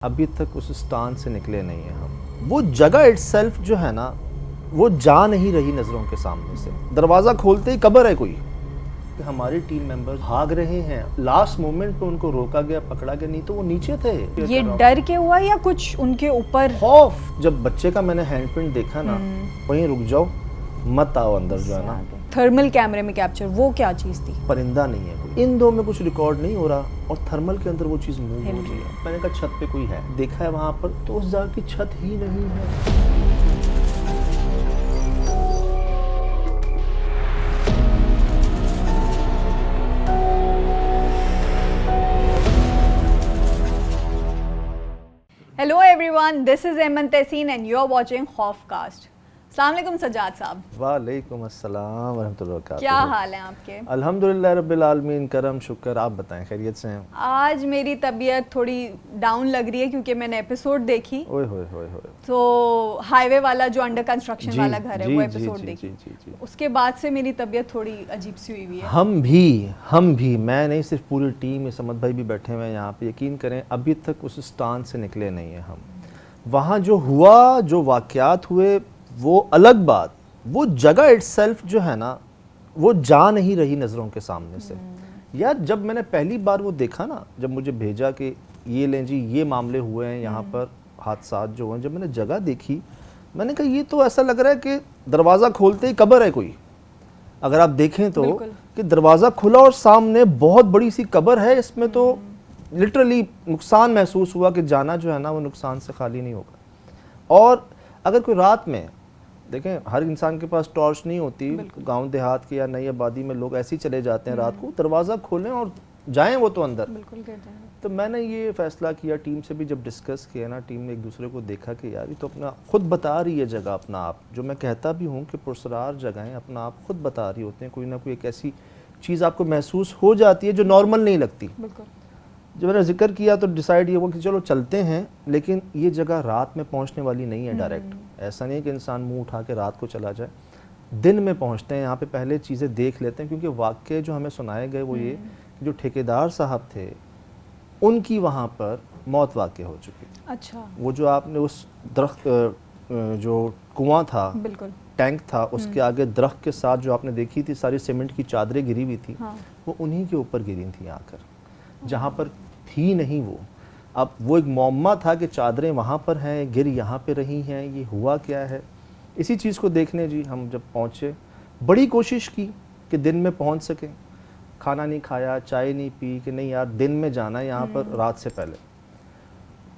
अभी तक उस स्थान से निकले नहीं हैं हम। वो जगह इटसेल्फ जो है ना, वो जा नहीं रही नज़रों के सामने से। दरवाज़ा खोलते ही कब्र है कोई। हमारे टीम मेंबर्स भाग रहे हैं, लास्ट मोमेंट पे उनको रोका गया, पकड़ा गया, नहीं तो वो नीचे थे। ये डर के हुआ या कुछ उनके ऊपर खौफ। जब बच्चे का मैंने हैंडप्रिंट देखा ना, वहीं रुक जाओ, मत आओ अंदर, जो है ना। थर्मल कैमरे में कैप्चर, वो क्या चीज़ थी? परिंदा नहीं है कोई, इन दो में कुछ रिकॉर्ड नहीं हो रहा और थर्मल के अंदर वो चीज़ मूव हो रही है। मैंने कहा छत पे कोई है, देखा है वहाँ पर, तो उस जगह की छत ही नहीं है। Hello everyone, this is Ayman Tehseen and you're watching Khofcast. अस्सलाम वालेकुम सजाद साहब। वालेकुम अस्सलाम वरहमतुल्लाहि वबरकातुहू। क्या हाल है आपके? अल्हम्दुलिल्लाह रब्बिल आलमीन, करम शुक्र। आप बताएं, खैरियत से हैं? आज मेरी तबीयत थोड़ी डाउन लग रही है क्योंकि मैंने एपिसोड देखी। ओए होए होए होए। तो हाईवे वाला जो अंडर कंस्ट्रक्शन जी, वाला घर है, जी, वो जी, एपिसोड जी, देखी। जी, जी। उसके बाद से मेरी तबीयत थोड़ी अजीब सी हुई हुई है। हम भी मैं नहीं, सिर्फ पूरी टीम, ये समद भाई भी बैठे हुए हैं यहाँ पे। यकीन करें, अभी तक उस स्थान से निकले नहीं हैं हम। वहाँ जो हुआ, जो वाक़यात हुए, वो अलग बात। वो जगह इटसेल्फ जो है ना, वो जा नहीं रही नज़रों के सामने से। यार, जब मैंने पहली बार वो देखा ना, जब मुझे भेजा कि ये लें जी, ये मामले हुए हैं यहाँ पर, हादसात जो हुए, जब मैंने जगह देखी, मैंने कहा ये तो ऐसा लग रहा है कि दरवाज़ा खोलते ही कब्र है कोई। अगर आप देखें तो कि दरवाज़ा खुला और सामने बहुत बड़ी सी कब्र है। इसमें तो लिटरली नुकसान महसूस हुआ कि जाना जो है ना, वो नुकसान से खाली नहीं होगा। और अगर कोई रात में देखें, हर इंसान के पास टॉर्च नहीं होती। गांव देहात की या नई आबादी में लोग ऐसे ही चले जाते हैं रात को, दरवाज़ा खोलें और जाएं वो तो अंदर। बिल्कुल कहते हैं। तो मैंने ये फैसला किया, टीम से भी जब डिस्कस किया ना, टीम ने एक दूसरे को देखा कि यार ये तो अपना खुद बता रही है जगह, अपना आप। जो मैं कहता भी हूँ कि पुरसरार जगहें अपना आप खुद बता रही होती हैं। कोई ना कोई एक ऐसी चीज़ आपको महसूस हो जाती है जो नॉर्मल नहीं लगती। बिल्कुल। जब मैंने जिक्र किया तो डिसाइड ये हुआ कि चलो चलते हैं, लेकिन ये जगह रात में पहुंचने वाली नहीं है डायरेक्ट। ऐसा नहीं है कि इंसान मुंह उठा के रात को चला जाए, दिन में पहुंचते हैं यहाँ पे, पहले चीज़ें देख लेते हैं। क्योंकि वाक़े जो हमें सुनाए गए वो ये, जो ठेकेदार साहब थे उनकी वहाँ पर मौत वाक़ हो चुकी। अच्छा। वो जो आपने उस दरख्त, जो कुआँ था, बिल्कुल, टैंक था, उसके आगे दरख्त के साथ जो आपने देखी थी सारी सीमेंट की चादरें गिरी हुई थी, वो उन्हीं के ऊपर गिरी थी आकर, जहाँ पर थी नहीं वो। अब वो एक मौमा था कि चादरें वहाँ पर हैं, गिर यहाँ पे रही हैं, ये हुआ क्या है। इसी चीज़ को देखने जी हम जब पहुँचे, बड़ी कोशिश की कि दिन में पहुँच सकें। खाना नहीं खाया, चाय नहीं पी, कि नहीं यार दिन में जाना है यहाँ पर, रात से पहले।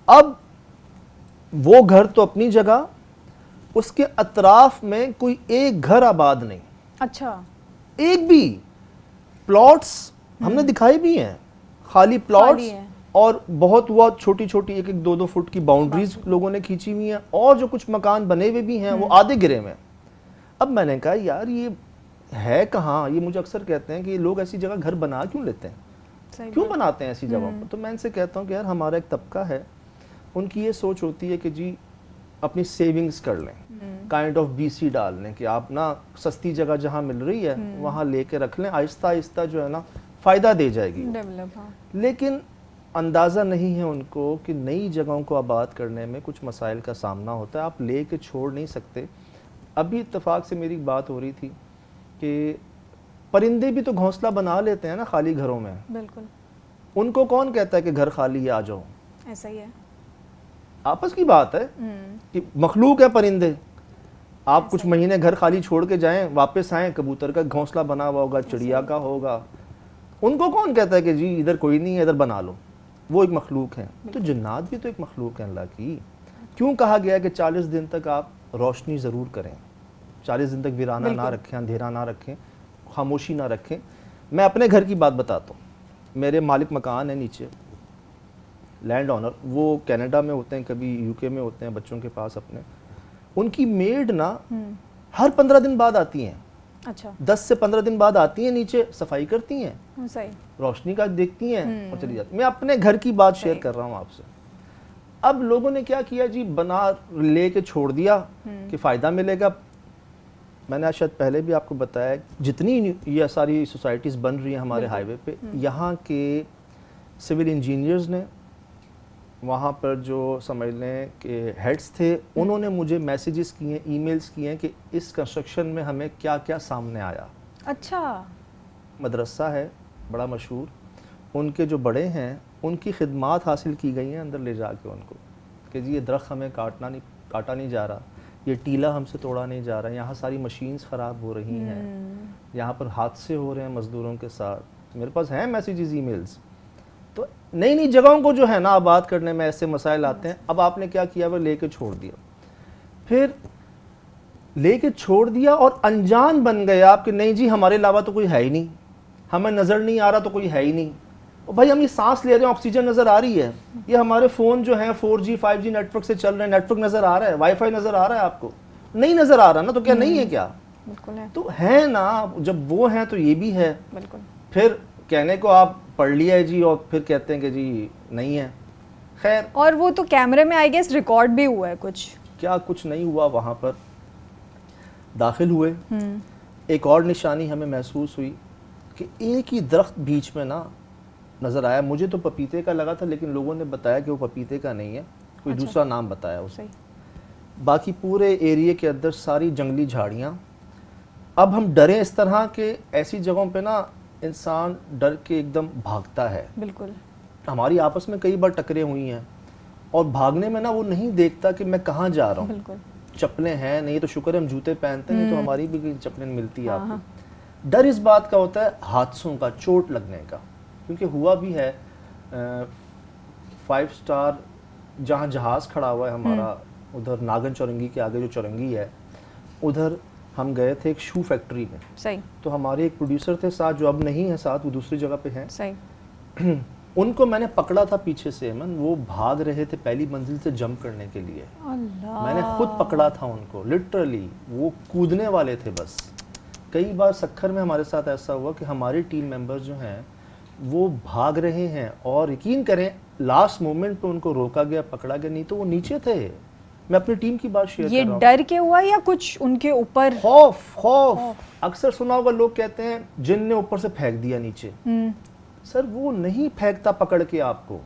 अब वो घर तो अपनी जगह, उसके अतराफ में कोई एक घर आबाद नहीं। अच्छा। एक भी। प्लॉट्स हमने दिखाए भी हैं, खाली प्लॉट्स, और बहुत हुआ छोटी छोटी 1-1, 2-2 फुट की बाउंड्रीज लोगों ने खींची हुई हैं, और जो कुछ मकान बने हुए भी हैं वो आधे गिरे हुए हैं। अब मैंने कहा यार ये है कहाँ। ये मुझे अक्सर कहते हैं कि लोग ऐसी जगह घर बना क्यों लेते हैं, क्यों बनाते हैं ऐसी जगहों पर। तो मैं इनसे कहता हूँ कि यार हमारा एक तबका है, उनकी ये सोच होती है कि जी अपनी सेविंग्स कर लें, काइंड ऑफ BC डाल लें, कि आप ना सस्ती जगह जहाँ मिल रही है वहाँ लेके रख लें, आहिस्ता आहिस्ता जो है ना फ़ायदा दे जाएगी। लेकिन अंदाज़ा नहीं है उनको कि नई जगहों को आबाद करने में कुछ मसाइल का सामना होता है, आप ले के छोड़ नहीं सकते। अभी इत्तेफाक से मेरी बात हो रही थी कि परिंदे भी तो घोंसला बना लेते हैं ना खाली घरों में। बिल्कुल। उनको कौन कहता है कि घर खाली है आ जाओ। ऐसा ही है, आपस की बात है कि मखलूक है परिंदे। आप कुछ महीने घर खाली छोड़ के जाएं, वापस आएँ, कबूतर का घोंसला बना हुआ होगा, चिड़िया का होगा। उनको कौन कहता है कि जी इधर कोई नहीं है, इधर बना लो। वो एक मखलूक है। तो जन्नात भी तो एक मखलूक है अल्लाह की। क्यों कहा गया है कि 40 दिन तक आप रोशनी ज़रूर करें, 40 दिन तक वीराना ना रखें, अंधेरा ना रखें, खामोशी ना रखें। मैं अपने घर की बात बताता हूँ। मेरे मालिक मकान है नीचे, लैंड ऑनर, वो कनाडा में होते हैं, कभी UK में होते हैं बच्चों के पास अपने। उनकी मेड ना हर 15 दिन बाद आती हैं। अच्छा। 10 से 15 दिन बाद आती हैं, नीचे सफाई करती हैं, सही, रोशनी का देखती हैं और चली जाती। मैं अपने घर की बात शेयर कर रहा हूँ आपसे। अब लोगों ने क्या किया जी, बना ले के छोड़ दिया कि फ़ायदा मिलेगा। मैंने आज शायद पहले भी आपको बताया, जितनी ये सारी सोसाइटीज़ बन रही हैं हमारे हाईवे पे, यहाँ के सिविल इंजीनियर्स ने वहाँ पर जो समझ लें कि हेड्स थे, उन्होंने मुझे मैसेजेस किए, ईमेल्स किए हैं कि इस कंस्ट्रक्शन में हमें क्या क्या सामने आया। अच्छा। मदरसा है बड़ा मशहूर, उनके जो बड़े हैं उनकी खिदमात हासिल की गई हैं अंदर ले जाके उनको, कि जी ये दरख्त हमें काटा नहीं जा रहा, ये टीला हमसे तोड़ा नहीं जा रहा, यहाँ सारी मशीन्स ख़राब हो रही हैं, यहाँ पर हादसे हो रहे हैं मज़दूरों के साथ। मेरे पास हैं मैसेजेस, ईमेल्स। तो नई नई जगहों को जो है ना आबाद करने में ऐसे मसाइल आते हैं। अब आपने क्या किया, वो लेके छोड़ दिया, फिर लेके छोड़ दिया और अनजान बन गए आप कि नहीं जी हमारे अलावा तो कोई है ही नहीं, हमें नज़र नहीं आ रहा तो कोई है ही नहीं। और भाई हम ये सांस ले रहे हैं, ऑक्सीजन नज़र आ रही है, ये हमारे फ़ोन जो हैं 4G 5G नेटवर्क से चल रहे हैं, नेटवर्क नज़र आ रहा है, वाईफाई नज़र आ रहा है, आपको नहीं नज़र आ रहा ना, तो क्या नहीं है क्या? बिल्कुल है। तो है ना, जब वो है तो ये भी है। बिल्कुल। फिर कहने को आप पढ़ लिया है जी और फिर कहते हैं कि जी नहीं है। खैर, और वो तो कैमरे में आई गेस रिकॉर्ड भी हुआ है कुछ। क्या कुछ नहीं हुआ, वहाँ पर दाखिल हुए, एक और निशानी हमें महसूस हुई कि एक ही दरख्त बीच में ना नज़र आया। मुझे तो पपीते का लगा था, लेकिन लोगों ने बताया कि वो पपीते का नहीं है, कोई अच्छा। दूसरा नाम बताया उसने। सही। बाकी पूरे एरिया के अंदर सारी जंगली झाड़ियाँ। अब हम डरे इस तरह के, ऐसी जगहों पे ना इंसान डर के एकदम भागता है। बिल्कुल। हमारी आपस में कई बार टकरें हुई हैं, और भागने में ना वो नहीं देखता कि मैं कहाँ जा रहा हूँ। बिल्कुल। चप्पलें हैं नहीं तो शुक्र हम जूते पहनते हैं, नहीं तो हमारी भी चप्पलें मिलती है हाँ, आपको। डर इस बात का होता है हादसों का, चोट लगने का, क्योंकि हुआ भी है 5 स्टार जहाँ जहाज़ खड़ा हुआ है हमारा, उधर नागन चौरंगी के आगे जो चौरंगी है, उधर हम गए थे एक शू फैक्ट्री में। सही। तो हमारे एक प्रोड्यूसर थे साथ, जो अब नहीं है साथ, वो दूसरी जगह पे हैं। सही। उनको मैंने पकड़ा था पीछे से, मन वो भाग रहे थे पहली मंजिल से जंप करने के लिए। अल्लाह। मैंने खुद पकड़ा था उनको, लिटरली वो कूदने वाले थे बस। कई बार सखर में हमारे साथ ऐसा हुआ कि हमारे टीम मेंबर्स जो हैं वो भाग रहे हैं, और यकीन करें लास्ट मोमेंट पे उनको रोका गया, पकड़ा गया, नहीं तो वो नीचे थे। मैं अपनी टीम की बात शेयर कर ये रहा हूँ। डर के हुआ या कुछ उनके ऊपर? खौफ। अक्सर सुना होगा, लोग कहते हैं जिन ने ऊपर से फेंक दिया नीचे। सर वो नहीं फेंकता पकड़ के आपको,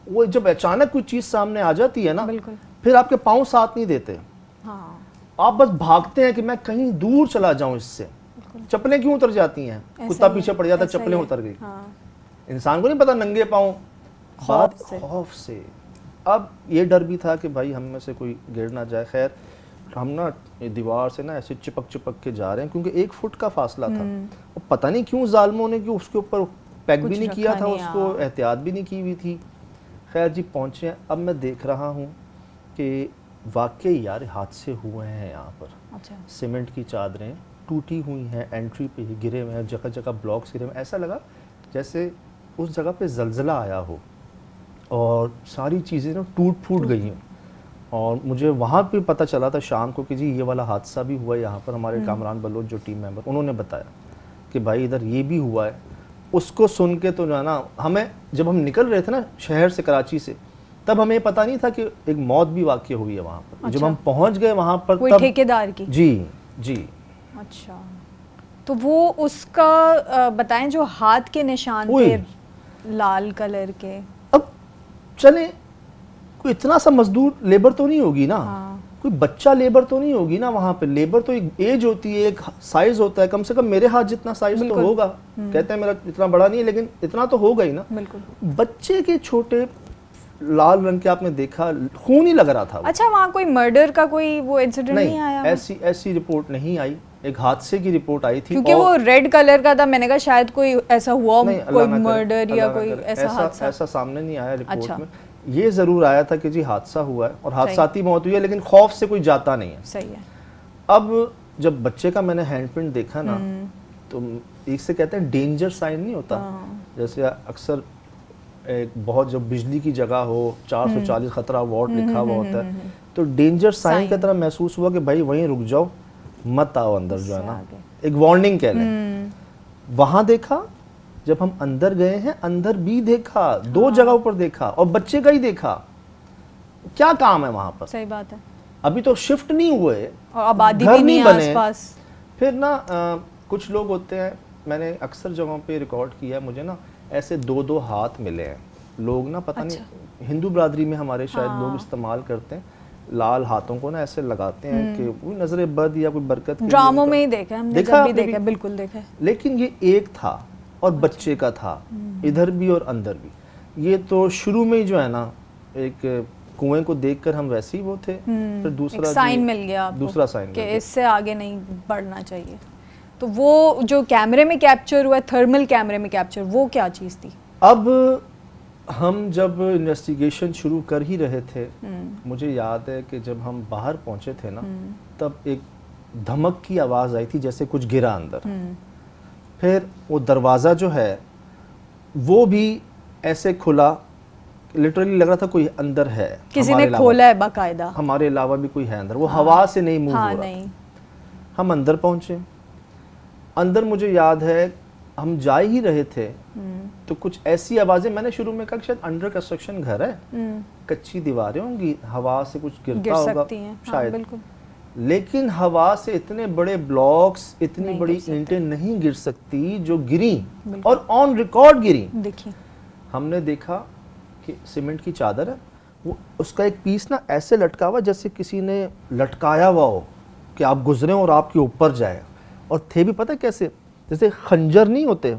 वो जब अचानक कोई चीज सामने आ जाती है ना, बिल्कुल। फिर आपके पाँव साथ नहीं देते। हाँ। आप बस भागते हैं कि मैं कहीं दूर चला जाऊं इससे। चप्पलें क्यों उतर जाती हैं, कुत्ता पीछे पड़ जाता, चप्पलें उतर गई। हाँ। इंसान को नहीं पता नंगे पाँव, खौफ से। अब ये डर भी था कि भाई हम में से कोई गिर ना जाए। खैर हम ना दीवार से ना ऐसे चिपक के जा रहे हैं, क्योंकि 1 फुट का फासला था, और पता नहीं क्यों जालिमों ने कि उसके ऊपर पैक भी नहीं किया था, उसको एहतियात भी नहीं की हुई थी। खैर जी पहुँचे। अब मैं देख रहा हूँ कि वाकई यार हादसे हुए हैं यहाँ पर। अच्छा। सीमेंट की चादरें टूटी हुई हैं, एंट्री पे ही गिरे हुए हैं, जगह जगह ब्लॉक्स गिरे हुए हैं। ऐसा लगा जैसे उस जगह पे ज़लज़ला आया हो और सारी चीज़ें ना टूट फूट गई हैं। और मुझे वहाँ पे पता चला था शाम को कि जी ये वाला हादसा भी हुआ है यहाँ पर। हमारे कामरान बलोच जो टीम मेंबर, उन्होंने बताया कि भाई इधर ये भी हुआ है। उसको सुन के तो ना हमें, जब हम निकल रहे थे ना शहर से, कराची से, तब हमें पता नहीं था कि एक मौत भी वाक़ई हुई है वहाँ पर। अच्छा। जब हम पहुँच गए वहाँ पर कोई तब ठेकेदार की? जी। अच्छा। तो वो उसका बताएं, जो हाथ के निशान थे लाल कलर के। अब चले, कोई इतना सा मजदूर लेबर तो नहीं होगी ना। हाँ। कोई बच्चा लेबर तो नहीं होगी ना वहाँ पे। लेबर तो एक एज होती है, एक साइज होता है, कम से कम मेरे हाथ जितना साइज तो होगा। कहते हैं मेरा इतना बड़ा नहीं है, लेकिन इतना तो होगा ही ना। बिल्कुल। बच्चे के छोटे लाल रंग के आपने देखा, खून ही लग रहा था। अच्छा, वहाँ कोई मर्डर का कोई वो इंसिडेंट नहीं आया? ऐसी रिपोर्ट नहीं आई। एक हादसे की रिपोर्ट आई थी, क्योंकि वो रेड कलर का था। मैंने कहा शायद कोई ऐसा हुआ, कोई मर्डर या कोई ऐसा सामने नहीं आया रिपोर्ट में। ये जरूर आया था कि जी हादसा हुआ है और हादसाती मौत हुई है, लेकिन खौफ से कोई जाता नहीं है। सही है। अब जब बच्चे का मैंने हैंडप्रिंट देखा ना, तो एक से कहते हैं डेंजर साइन नहीं होता, जैसे अक्सर एक बहुत जब बिजली की जगह हो 440 खतरा वाट लिखा हुआ होता है, तो डेंजर साइन की तरह महसूस हुआ कि भाई वहीं रुक जाओ, मत आओ अंदर, जो है ना, एक वार्निंग कह लें। वहां देखा, जब हम अंदर गए हैं अंदर भी देखा, 2 जगहों पर देखा, और बच्चे का ही देखा। क्या काम है वहां पर? सही बात है। अभी तो शिफ्ट नहीं हुए और आबादी भी नहीं बने आसपास। फिर ना कुछ लोग होते हैं, मैंने अक्सर जगहों पे रिकॉर्ड किया, मुझे ना ऐसे 2-2 हाथ मिले हैं लोग ना पता नहीं हिंदू बरादरी में हमारे शायद लोग इस्तेमाल करते हैं, लाल हाथों को ना ऐसे लगाते हैं कि वो नजर बद या कोई बरकत के ड्रामों लिए में ही देखा है हमने, देखा जब भी आपने देखा है, बिल्कुल देखा है। लेकिन ये एक था और बच्चे का था, इधर भी और अंदर भी। ये तो शुरू में ही जो है ना, एक कुएं को देखकर हम वैसे ही वो थे, फिर दूसरा साइन मिल गया आपको, दूसरा साइन कि इससे आगे नहीं बढ़ना चाहिए। तो वो जो कैमरे में कैप्चर हुआ, थर्मल कैमरे में कैप्चर, वो क्या चीज़ थी? अब हम जब इन्वेस्टिगेशन शुरू कर ही रहे थे, मुझे याद है कि जब हम बाहर पहुंचे थे ना, तब एक धमक की आवाज़ आई थी जैसे कुछ गिरा अंदर। फिर वो दरवाज़ा जो है वो भी ऐसे खुला, लिटरली लग रहा था कोई अंदर है, किसी ने खोला है बाकायदा, हमारे अलावा भी कोई है अंदर। वो हवा से नहीं मूव हो रहा। नहीं। हम अंदर पहुंचे। अंदर मुझे याद है हम जा ही रहे थे तो कुछ ऐसी आवाजें, मैंने शुरू में कहा शायद अंडर कंस्ट्रक्शन घर है, कच्ची दीवारें होंगी, हवा से कुछ गिरता होगा शायद। बिल्कुल। लेकिन हवा से इतने बड़े ब्लॉक्स, इतनी बड़ी ईंटें नहीं गिर सकती जो गिरी, और ऑन रिकॉर्ड गिरी। देखिए, हमने देखा कि सीमेंट की चादर है, वो उसका एक पीस ना ऐसे लटका हुआ जैसे किसी ने लटकाया हुआ हो कि आप गुजरे और आपके ऊपर जाए। और थे भी पता कैसे, जैसे खंजर नहीं होते,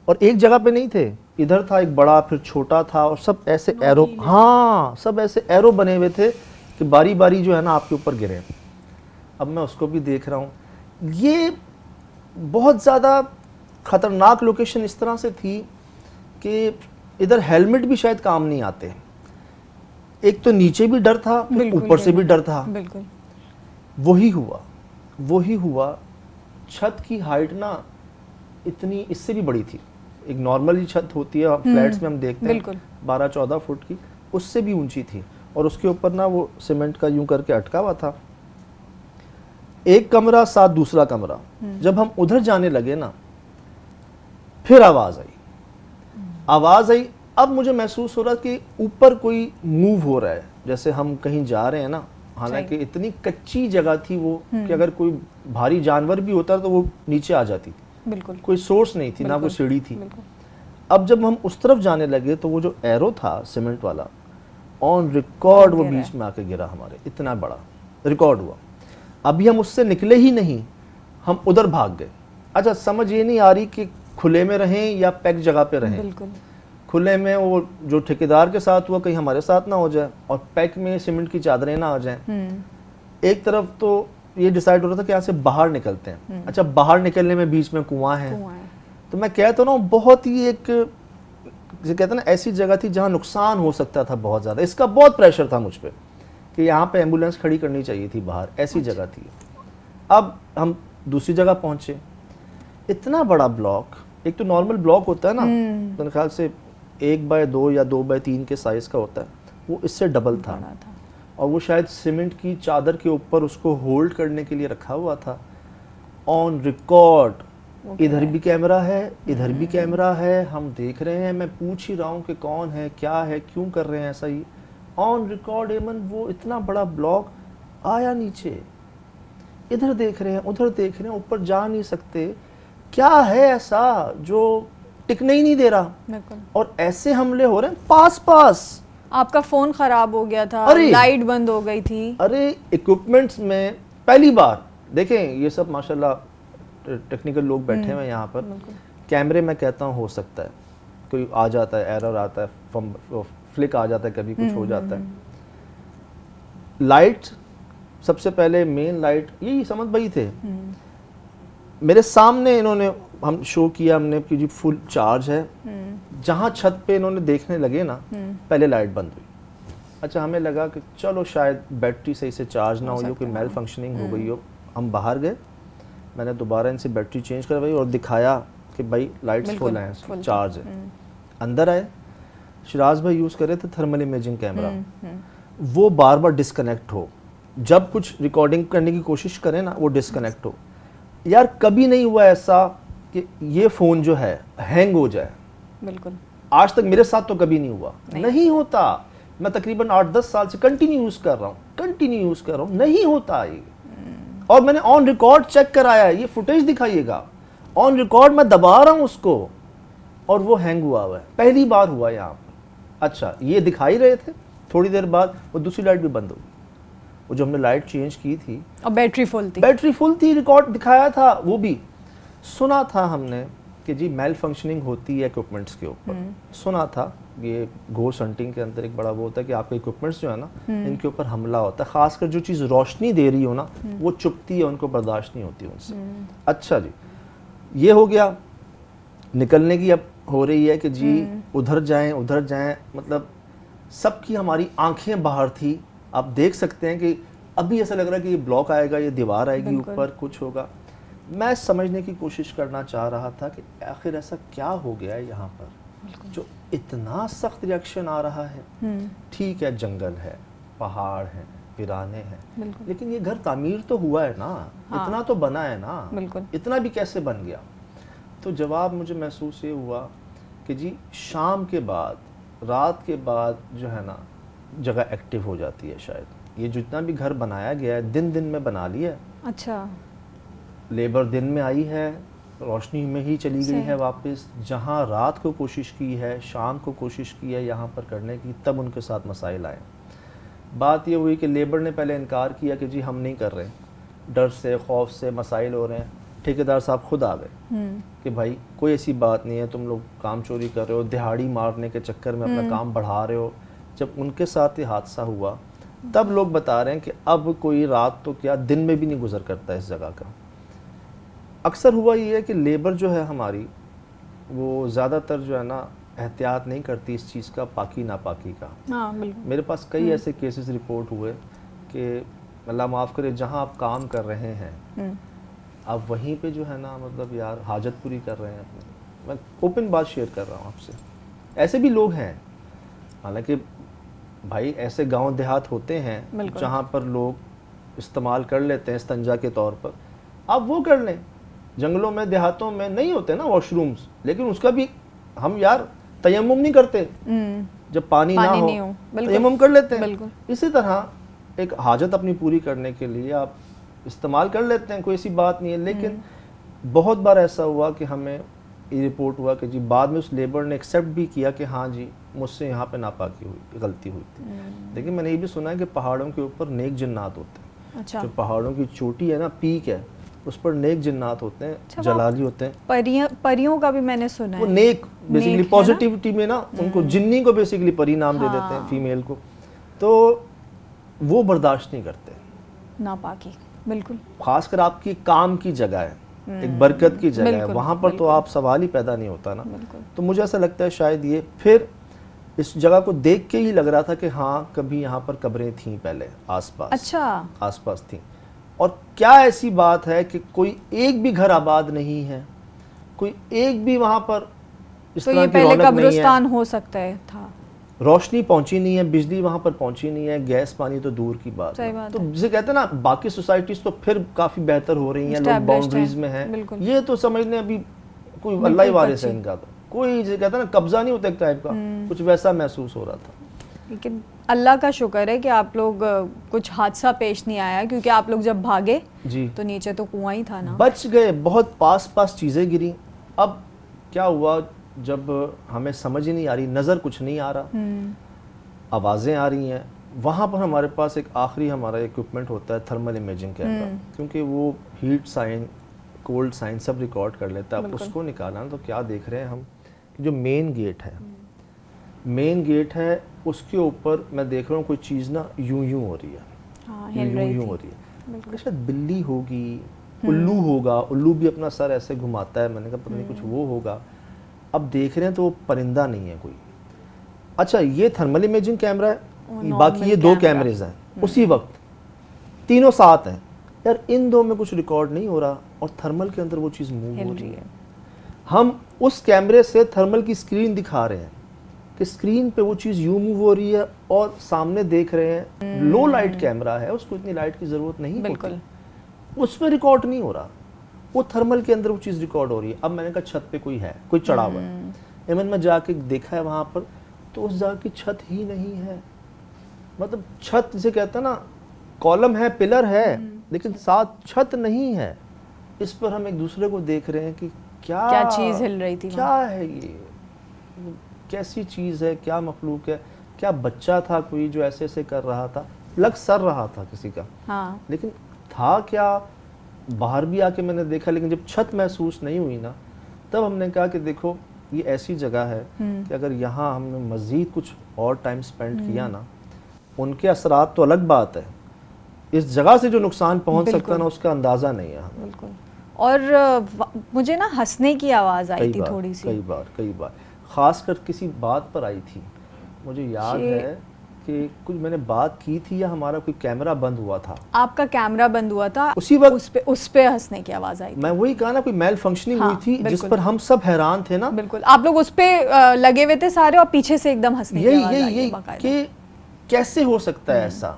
और एक जगह पे नहीं थे, इधर था एक बड़ा, फिर छोटा था, और सब ऐसे एरो, हाँ सब ऐसे एरो बने हुए थे कि बारी बारी जो है ना आपके ऊपर गिरे। अब मैं उसको भी देख रहा हूँ। ये बहुत ज़्यादा ख़तरनाक लोकेशन इस तरह से थी कि इधर हेलमेट भी शायद काम नहीं आते। एक तो नीचे भी डर था, ऊपर से भी डर था। बिल्कुल। वही हुआ। छत की हाइट ना इतनी, इससे भी बड़ी थी। एक नॉर्मली छत होती है फ्लैट्स में हम देखते हैं 12-14 फुट की, उससे भी ऊंची थी, और उसके ऊपर ना वो सीमेंट का यूं करके अटका हुआ था। एक कमरा साथ दूसरा कमरा। जब हम उधर जाने लगे ना, फिर आवाज आई। अब मुझे महसूस हो रहा कि ऊपर कोई मूव हो रहा है, जैसे हम कहीं जा रहे हैं ना। हालांकि इतनी कच्ची जगह थी वो कि अगर कोई भारी जानवर भी होता तो वो नीचे आ जाती। बिल्कुल। कोई सोर्स नहीं थी, ना कोई सीढ़ी थी। अब जब हम उस तरफ जाने लगे तो वो जो एरो था सीमेंट वाला, ऑन रिकॉर्ड वो बीच में आके गिरा हमारे, इतना बड़ा रिकॉर्ड हुआ। अभी हम उससे निकले ही नहीं, हम उधर भाग गए। अच्छा, समझ ये नहीं आ रही कि खुले में रहें या पैक जगह पे रहें। बिल्कुल। खुले में वो जो ठेकेदार के साथ हुआ कहीं हमारे साथ ना हो जाए, और पैक में सीमेंट की चादरें ना आ जाएं। एक तरफ तो ये डिसाइड हो रहा था कि यहाँ से बाहर निकलते हैं। अच्छा, बाहर निकलने में बीच में कुआं है। तो मैं कहता हूँ बहुत ही एक, जो कहते हैं ना, ऐसी जगह थी जहाँ नुकसान हो सकता था बहुत ज़्यादा। इसका बहुत प्रेशर था मुझ पर कि यहाँ पे एम्बुलेंस खड़ी करनी चाहिए थी बाहर, ऐसी जगह थी। अब हम दूसरी जगह पहुँचे। इतना बड़ा ब्लॉक, एक तो नॉर्मल ब्लॉक होता है ना, मेरे ख्याल से 1x2 या 2x3 के साइज का होता है, वो इससे डबल था। और वो शायद सीमेंट की चादर के ऊपर उसको होल्ड करने के लिए रखा हुआ था। ऑन रिकॉर्ड, इधर भी कैमरा है, इधर भी कैमरा है, हम देख रहे हैं। मैं पूछ ही रहा हूँ कि कौन है, क्या है, क्यों कर रहे हैं ऐसा ही। ऑन रिकॉर्ड एमन, वो इतना बड़ा ब्लॉक आया नीचे, इधर देख रहे हैं, उधर देख रहे हैं, ऊपर जा नहीं सकते। क्या है ऐसा जो टिकने ही नहीं दे रहा, और ऐसे हमले हो रहे हैं पास। आपका फोन खराब हो गया था, लाइट बंद हो गई थी। अरे इक्विपमेंट्स में पहली बार देखें, ये सब माशाल्लाह टेक्निकल लोग बैठे हुए हैं यहाँ पर। कैमरे में कहता हूँ हो सकता है कोई आ जाता है, एरर आता है, फ्लिक आ जाता है, कभी कुछ हो जाता है। लाइट सबसे पहले, मेन लाइट यही समझ भाई थे मेरे सामने। इन्होंने, हम शो किया हमने कि जी फुल चार्ज है। जहाँ छत पे इन्होंने देखने लगे ना, पहले लाइट बंद हुई। अच्छा, हमें लगा कि चलो शायद बैटरी सही से चार्ज ना हुई हो, कोई मेल फंक्शनिंग हो गई हो। हम बाहर गए, मैंने दोबारा इनसे बैटरी चेंज करवाई और दिखाया कि भाई लाइट्स फुल हैं, चार्ज है। अंदर आए, शिराज भाई यूज़ कर रहे थे थर्मल इमेजिंग कैमरा, वो बार बार डिस्कनेक्ट हो। जब कुछ रिकॉर्डिंग करने की कोशिश करें ना, वो डिस्कनेक्ट हो। यार कभी नहीं हुआ ऐसा कि ये फ़ोन जो है हैंग हो जाए। बिल्कुल। आज तक मेरे साथ तो कभी नहीं हुआ, नहीं होता। मैं तकरीबन 8-10 साल से कंटिन्यू यूज़ कर रहा हूँ, नहीं होता ये। और मैंने ऑन रिकॉर्ड चेक कराया है, ये फुटेज दिखाइएगा, ऑन रिकॉर्ड मैं दबा रहा हूँ उसको और वो हैंग हुआ है। पहली बार हुआ यहाँ पर। अच्छा ये दिखाई रहे थे, थोड़ी देर बाद वो दूसरी लाइट भी बंद हो गई। वो जो हमने लाइट चेंज की थी और बैटरी फुल थी, रिकॉर्ड दिखाया था, वो भी सुना था हमने कि जी मेल फंक्शनिंग होती है इक्विपमेंट्स के ऊपर। सुना था ये घोस्ट हंटिंग के अंदर एक बड़ा वो होता है कि आपके इक्विपमेंट्स जो है ना इनके ऊपर हमला होता है, खासकर जो चीज़ रोशनी दे रही हो ना वो चुभती है, उनको बर्दाश्त नहीं होती उनसे। अच्छा जी, ये हो गया। निकलने की अब हो रही है कि जी उधर जाएं, मतलब सबकी हमारी आंखें बाहर थी। आप देख सकते हैं कि अभी ऐसा लग रहा है कि ये ब्लॉक आएगा, ये दीवार आएगी ऊपर, कुछ होगा। मैं समझने की कोशिश करना चाह रहा था कि आखिर ऐसा क्या हो गया है यहाँ पर जो इतना सख्त रिएक्शन आ रहा है। ठीक है, जंगल है, पहाड़ हैं, वीराने हैं, लेकिन ये घर तामीर तो हुआ है ना, इतना तो बना है ना, इतना भी कैसे बन गया? तो जवाब मुझे महसूस ये हुआ कि जी शाम के बाद, रात के बाद जो है ना जगह एक्टिव हो जाती है शायद। ये जितना भी घर बनाया गया है दिन दिन में बना लिया है। अच्छा, लेबर दिन में आई है, रोशनी में ही चली गई है वापस। जहाँ रात को कोशिश की है, शाम को कोशिश की है यहाँ पर करने की, तब उनके साथ मसाइल आए। बात ये हुई कि लेबर ने पहले इनकार किया कि जी हम नहीं कर रहे, डर से खौफ से मसाइल हो रहे हैं। ठेकेदार साहब खुद आ गए कि भाई कोई ऐसी बात नहीं है, तुम लोग काम चोरी कर रहे हो, दिहाड़ी मारने के चक्कर में अपना काम बढ़ा रहे हो। जब उनके साथ ये हादसा हुआ तब लोग बता रहे हैं कि अब कोई रात तो क्या दिन में भी नहीं गुजर करता इस जगह का। अक्सर हुआ ये है कि लेबर जो है हमारी वो ज़्यादातर जो है ना एहतियात नहीं करती इस चीज़ का, पाकी नापाकी का। हाँ, बिल्कुल। मेरे पास कई ऐसे केसेस रिपोर्ट हुए कि अल्लाह माफ़ करे, जहाँ आप काम कर रहे हैं आप वहीं पे जो है ना मतलब यार हाजत पूरी कर रहे हैं अपनी। मैं ओपन बात शेयर कर रहा हूँ आपसे, ऐसे भी लोग हैं। हालांकि भाई ऐसे गांव देहात होते हैं जहाँ पर लोग इस्तेमाल कर लेते हैं इस्तंजा के तौर पर, आप वो कर लें। जंगलों में देहातों में नहीं होते ना वॉशरूम्स, लेकिन उसका भी हम यार तयम्मुम नहीं करते, जब पानी ना हो तयम्मुम कर लेते हैं। इसी तरह एक हाजत अपनी पूरी करने के लिए आप इस्तेमाल कर लेते हैं, कोई ऐसी बात नहीं है। लेकिन बहुत बार ऐसा हुआ कि हमें ये रिपोर्ट हुआ कि जी बाद में उस लेबर ने एक्सेप्ट भी किया कि हाँ जी मुझसे यहाँ पे नापाकी हुई, गलती हुई थी। लेकिन मैंने ये भी सुना है कि पहाड़ों के ऊपर नेक जिन्नात होते हैं। अच्छा। जो पहाड़ों की चोटी है ना, पीक है, उस पर नेक जिन्नात होते हैं। अच्छा, जलाली होते हैं। परियों का भी मैंने सुना है। वो नेक बेसिकली पॉजिटिविटी में ना उनको जिन्नी को बेसिकली परी नाम दे देते हैं फीमेल को, तो वो बर्दाश्त नहीं करते नापाकी। बिल्कुल, खासकर आपकी काम की जगह है, एक बरकत की जगह है, वहाँ पर तो आप सवाल ही पैदा नहीं होता ना। तो मुझे ऐसा लगता है शायद ये फिर इस जगह को देख के ही लग रहा था कि हाँ कभी यहाँ पर कब्रें थीं पहले आसपास। अच्छा, आसपास थीं। और क्या ऐसी बात है कि कोई एक भी घर आबाद नहीं है, कोई एक भी वहाँ पर इस तरह की रौनक नहीं है। कब्रिस्तान हो सकता है था, रोशनी पहुंची नहीं है, बिजली वहां पर पहुंची नहीं है, गैस पानी तो दूर की बात है। तो जिसे कहते हैं ना बाकी सोसाइटीज तो फिर काफी बेहतर हो रही हैं, लोग बाउंड्रीज में हैं। ये तो समझ लें अभी कोई अल्लाह ही वारिस है इनका, तो कोई जिसे कहते हैं ना कब्जा नहीं होता एक टाइप का, कुछ वैसा महसूस हो रहा था। लेकिन अल्लाह का शुक्र है कि आप लोग कुछ हादसा पेश नहीं आया, क्योंकि आप लोग जब भागे जी तो नीचे तो कुआं ही था ना, बच गए। बहुत पास चीजें गिरी। अब क्या हुआ, जब हमें समझ ही नहीं आ रही, नज़र कुछ नहीं आ रहा, आवाज़ें आ रही हैं, वहाँ पर हमारे पास एक आखिरी हमारा इक्विपमेंट होता है थर्मल इमेजिंग कैमरा, क्योंकि वो हीट साइन, कोल्ड साइन सब रिकॉर्ड कर लेता है। अब उसको निकालना, तो क्या देख रहे हैं हम, जो मेन गेट है, मेन गेट है उसके ऊपर मैं देख रहा हूँ कोई चीज़ ना यूं हो रही है, यूं हो रही है। शायद बिल्ली होगी, उल्लू होगा, उल्लू भी अपना सर ऐसे घुमाता है, मैंने कहा पता नहीं कुछ वो होगा। अब देख रहे हैं तो वो परिंदा नहीं है कोई। अच्छा, ये थर्मल इमेजिंग कैमरा है, बाकी ये दो कैमरेज हैं उसी वक्त, तीनों साथ हैं यार। इन दो में कुछ रिकॉर्ड नहीं हो रहा और थर्मल के अंदर वो चीज़ मूव हो रही है। हम उस कैमरे से थर्मल की स्क्रीन दिखा रहे हैं कि स्क्रीन पे वो चीज़ यूं मूव हो रही है और सामने देख रहे हैं। लो लाइट कैमरा है, उसको इतनी लाइट की ज़रूरत नहीं होती, उसमें रिकॉर्ड नहीं हो रहा, वो थर्मल के अंदर वो चीज़ रिकॉर्ड हो रही है। अब मैंने कहा छत पे कोई है, कोई चढ़ा हुआ है। इवन मैं जाके देखा है वहाँ पर, तो उस जगह की छत ही नहीं है। मतलब छत जिसे कहते हैं ना, कॉलम है, पिलर है, लेकिन साथ छत नहीं है। इस पर हम एक दूसरे को देख रहे हैं कि क्या चीज़ हिल रही थी, क्या है ये, कैसी चीज़ है, क्या मखलूक है, क्या बच्चा था कोई जो ऐसे ऐसे कर रहा था, लग सर रहा था किसी का, हाँ। लेकिन था क्या, बाहर भी आके मैंने देखा, लेकिन जब छत महसूस नहीं हुई ना, तब हमने कहा कि देखो ये ऐसी जगह है कि अगर यहाँ हमने मज़ीद कुछ और टाइम स्पेंड किया ना, उनके असरात तो अलग बात है, इस जगह से जो नुकसान पहुंच सकता है ना, उसका अंदाज़ा नहीं है हमें। बिल्कुल। और मुझे ना हंसने की आवाज़ आई थी थोड़ी सी, कई बार ख़ासकर किसी बात पर आई थी, मुझे याद है कि कुछ मैंने बात की थी या हमारा कोई कैमरा बंद हुआ था, आपका कैमरा बंद हुआ था, उसी वक्त उस पे हंसने की आवाज़ आई थी। मैं वही कहा ना, कोई मेल फंक्शनिंग हाँ, हुई थी जिस पर हम सब हैरान थे ना। बिल्कुल, आप लोग उस पे लगे हुए थे सारे और पीछे से एकदम हंसने की आवाज़ आई है बाकायदा। कि कैसे हो सकता है ऐसा।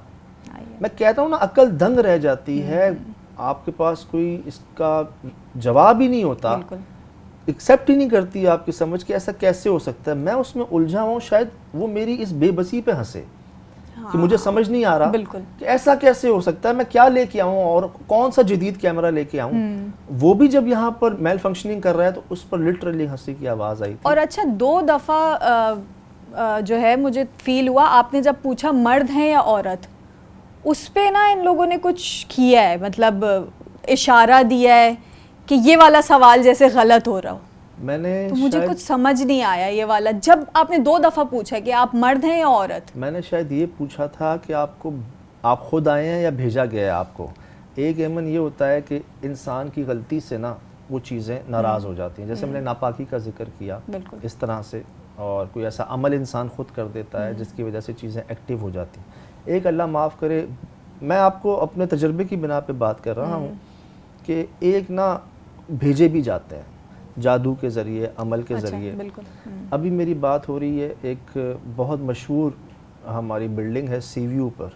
मैं कहता हूँ ना, अकल दंग रह जाती है, आपके पास कोई इसका जवाब ही नहीं होता, एक्सेप्ट ही नहीं करती आपकी समझ कि ऐसा कैसे हो सकता है। मैं उसमें उलझा हूँ, शायद वो मेरी इस बेबसी पे हंसे कि मुझे समझ नहीं आ रहा कि ऐसा कैसे हो सकता है, मैं क्या लेके आऊँ और कौन सा जदीद कैमरा लेके आऊँ। वो भी जब यहाँ पर मेल फंक्शनिंग कर रहा है तो उस पर लिटरली हंसी की आवाज़ आई थी। और अच्छा, 2 दफ़ा जो है मुझे फील हुआ, आपने जब पूछा मर्द हैं या औरत, उस पे ना इन लोगों ने कुछ किया है, मतलब इशारा दिया है कि ये वाला सवाल जैसे गलत हो रहा हो। मैंने तो मुझे कुछ समझ नहीं आया ये वाला, जब आपने 2 दफ़ा पूछा कि आप मर्द हैं या औरत। मैंने शायद ये पूछा था कि आप खुद आए हैं या भेजा गया है आपको। एक एमन ये होता है कि इंसान की गलती से ना वो चीज़ें नाराज़ हो जाती हैं, जैसे मैंने नापाकी का जिक्र किया इस तरह से, और कोई ऐसा अमल इंसान खुद कर देता है जिसकी वजह से चीज़ें एक्टिव हो जाती हैं। एक अल्लाह माफ़ करे, मैं आपको अपने तजर्बे की बिना पे बात कर रहा हूँ कि एक ना भेजे भी जाते हैं जादू के ज़रिए, अमल के ज़रिए। अभी मेरी बात हो रही है, एक बहुत मशहूर हमारी बिल्डिंग है सीव्यू पर,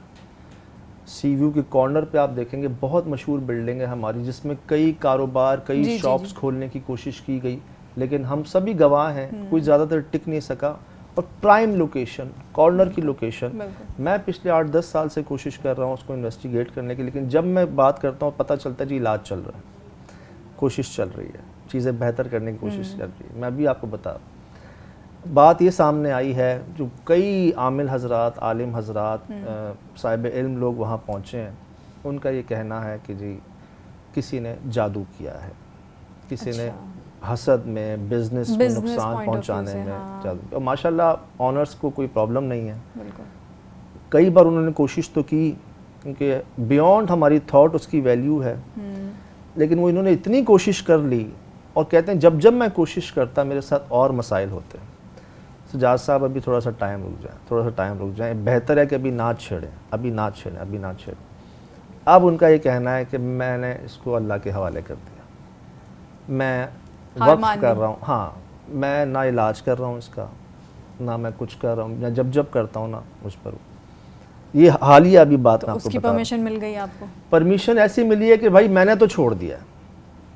सीव्यू के कॉर्नर पे आप देखेंगे, बहुत मशहूर बिल्डिंग है हमारी, जिसमें कई कारोबार, कई शॉप्स खोलने की कोशिश की गई, लेकिन हम सभी गवाह हैं, कोई ज़्यादातर टिक नहीं सका। और प्राइम लोकेशन, कॉर्नर की लोकेशन, मैं पिछले 8-10 साल से कोशिश कर रहा हूँ उसको इन्वेस्टिगेट करने की, लेकिन जब मैं बात करता हूँ पता चलता है जी इलाज चल रहा है, कोशिश चल रही है, चीज़ें बेहतर करने की कोशिश चल रही है। मैं भी आपको बता, बात ये सामने आई है, जो कई आमिल हजरात, आलिम हजरात, साहिब इल्म लोग वहाँ पहुँचे हैं, उनका ये कहना है कि जी किसी ने जादू किया है, किसी ने हसद में, बिजनेस में नुकसान पहुंचाने में जादू। और माशाल्लाह ऑनर्स को कोई प्रॉब्लम नहीं है, कई बार उन्होंने कोशिश तो की, क्योंकि बियॉन्ड हमारी थॉट उसकी वैल्यू है, लेकिन वो इन्होंने इतनी कोशिश कर ली, और कहते हैं जब जब मैं कोशिश करता मेरे साथ और मसाइल होते हैं। सजाद साहब अभी थोड़ा सा टाइम रुक जाए, थोड़ा सा टाइम रुक जाए, बेहतर है कि अभी ना छेड़ें, अभी ना छेड़ें, अभी ना छेड़ें। अब उनका ये कहना है कि मैंने इसको अल्लाह के हवाले कर दिया, मैं वक्फ कर रहा हूँ, हाँ मैं ना इलाज कर रहा हूँ इसका, ना मैं कुछ कर रहा हूँ, जब जब करता हूँ ना मुझ पर। ये हालिया अभी बात ना, उसकी परमिशन मिल गई आपको? परमिशन ऐसी मिली है कि भाई मैंने तो छोड़ दिया,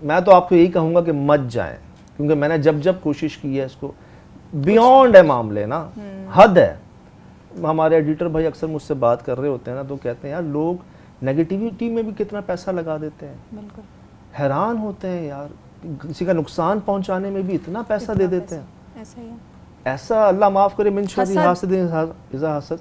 मैं तो आपको यही कहूँगा कि मत जाएं, क्योंकि मैंने जब जब कोशिश की है इसको, बियॉन्ड है मामले ना, हद है। हमारे एडिटर भाई अक्सर मुझसे बात कर रहे होते हैं ना, तो कहते हैं यार लोग नेगेटिविटी में भी कितना पैसा लगा देते हैं, हैरान होते हैं यार, किसी का नुकसान पहुंचाने में भी इतना पैसा दे देते हैं। ऐसा अल्लाह माफ़ करे, मिन शर्रि हासिदिन इज़ा हसद।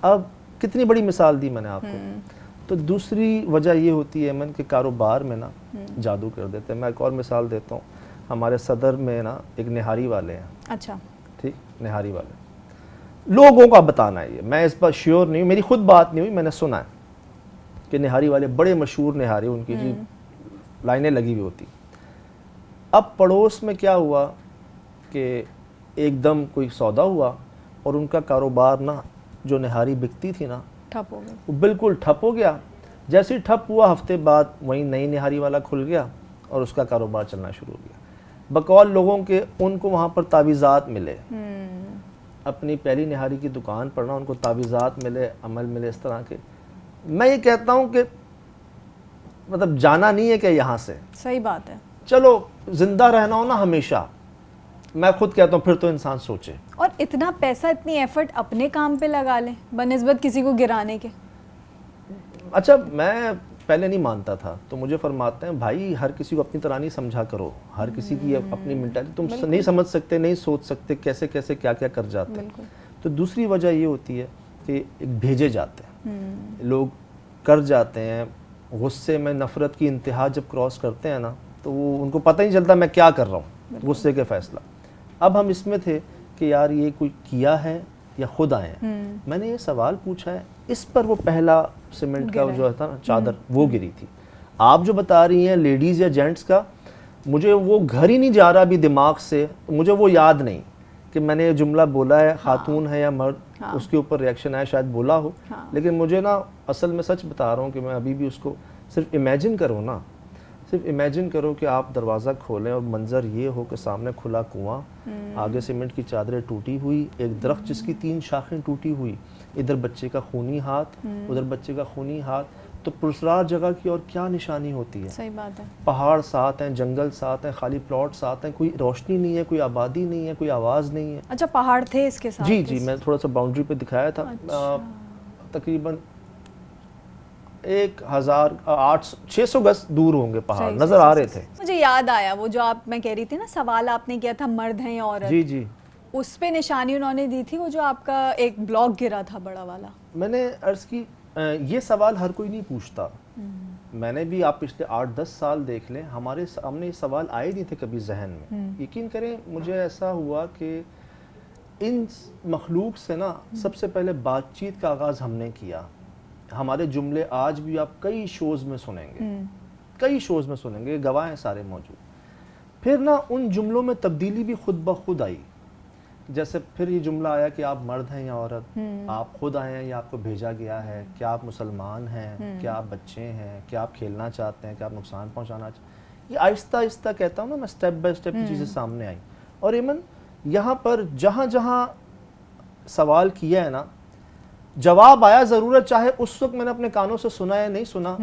अब कितनी बड़ी मिसाल दी मैंने आपको। तो दूसरी वजह ये होती है मन के कारोबार में ना जादू कर देते हैं। मैं एक और मिसाल देता हूँ, हमारे सदर में ना एक निहारी वाले हैं। अच्छा, ठीक, निहारी वाले लोगों का बताना है ये, मैं इस पर श्योर नहीं हूँ, मेरी खुद बात नहीं हुई, मैंने सुना है कि निहारी वाले बड़े मशहूर निहारी, उनकी जी लाइनें लगी हुई होती। अब पड़ोस में क्या हुआ कि एकदम कोई सौदा हुआ और उनका कारोबार ना, जो निहारी बिकती थी ना, ठप हो गया, वो बिल्कुल ठप हो गया। जैसे ही ठप हुआ, हफ्ते बाद वहीं नई निहारी वाला खुल गया और उसका कारोबार चलना शुरू हो गया। बकौल लोगों के, उनको वहाँ पर तावीज़ात मिले, अपनी पहली निहारी की दुकान पर ना उनको तावीज़ात मिले, अमल मिले इस तरह के। मैं ये कहता हूँ कि मतलब जाना नहीं है क्या यहाँ से, सही बात है, चलो जिंदा रहना हो ना हमेशा, मैं खुद कहता हूँ फिर तो इंसान सोचे। और इतना पैसा, इतनी एफर्ट अपने काम पे लगा ले बनिस्बत किसी को गिराने के। अच्छा, मैं पहले नहीं मानता था, तो मुझे फरमाते हैं भाई हर किसी को अपनी तरह नहीं समझा करो, हर किसी की अपनी मेंटालिटी, तुम नहीं समझ सकते, नहीं सोच सकते, कैसे कैसे क्या क्या कर जाते हैं। तो दूसरी वजह ये होती है कि एक भेजे जाते हैं लोग, कर जाते हैं गुस्से में, नफरत की इंतहा जब क्रॉस करते हैं ना, तो वो उनको पता ही नहीं चलता मैं क्या कर रहा हूँ, गुस्से के फैसला। अब हम इसमें थे कि यार ये कोई किया है या खुद आए हैं। मैंने ये सवाल पूछा है, इस पर वो पहला सीमेंट का जो था ना चादर वो गिरी थी। आप जो बता रही हैं लेडीज़ या जेंट्स का, मुझे वो घर ही नहीं जा रहा अभी दिमाग से, मुझे वो याद नहीं कि मैंने ये जुमला बोला है, खातून है या मर्द, उसके ऊपर रिएक्शन आया, शायद बोला हो, लेकिन मुझे ना असल में सच बता रहा हूँ कि मैं अभी भी उसको सिर्फ इमेजिन करो ना, सिर्फ इमेजिन करो कि आप दरवाज़ा खोलें और मंजर ये हो कि सामने खुला कुआं, आगे सीमेंट की चादरें टूटी हुई, एक दरख्त जिसकी 3 शाखें टूटी हुई, इधर बच्चे का खूनी हाथ, उधर बच्चे का खूनी हाथ, तो पुरस्कार जगह की और क्या निशानी होती है। सही बात है। पहाड़ साथ हैं, जंगल साथ हैं, खाली प्लॉट साथ हैं, कोई रोशनी नहीं है, कोई आबादी नहीं है, कोई आवाज़ नहीं है। अच्छा, पहाड़ थे इसके साथ? जी, मैं थोड़ा सा बाउंड्री पे दिखाया था। अच्छा। तकरीबन 600 गज दूर होंगे पहाड़, नजर आ रहे थे। मुझे याद आया वो जो मैं कह रही थी ना, सवाल आपने किया था मर्द हैं या औरत, जी उस पे निशानी उन्होंने दी थी, वो जो आपका एक ब्लॉक गिरा था बड़ा वाला। मैंने अर्ज की ये सवाल हर कोई नहीं पूछता। मैंने भी, आप पिछले 8-10 साल देख लें, हमारे सामने ये सवाल आए नहीं थे कभी जहन में। यकीन करें, मुझे ऐसा हुआ कि इन मखलूक से ना सबसे पहले बातचीत का आगाज़ हमने किया। हमारे जुमले आज भी आप कई शोज़ में सुनेंगे, कई शोज़ में सुनेंगे, गवाह हैं सारे मौजूद। फिर ना उन जुमलों में तब्दीली भी खुद ब खुद आई। जैसे फिर ये जुमला आया कि आप मर्द हैं या औरत, आप खुद आए हैं या आपको भेजा गया है, क्या आप मुसलमान हैं, क्या आप बच्चे हैं, क्या आप खेलना चाहते हैं, क्या आप नुकसान पहुंचाना चाहते हैं। ये आहिस्ता आहिस्ता कहता हूँ ना मैं, स्टेप बाय स्टेप की चीज़ें सामने आई। और एमन यहाँ पर जहाँ जहाँ सवाल किया है ना, जवाब आया ज़रूर है, चाहे उस वक्त मैंने अपने कानों से सुना या नहीं सुना,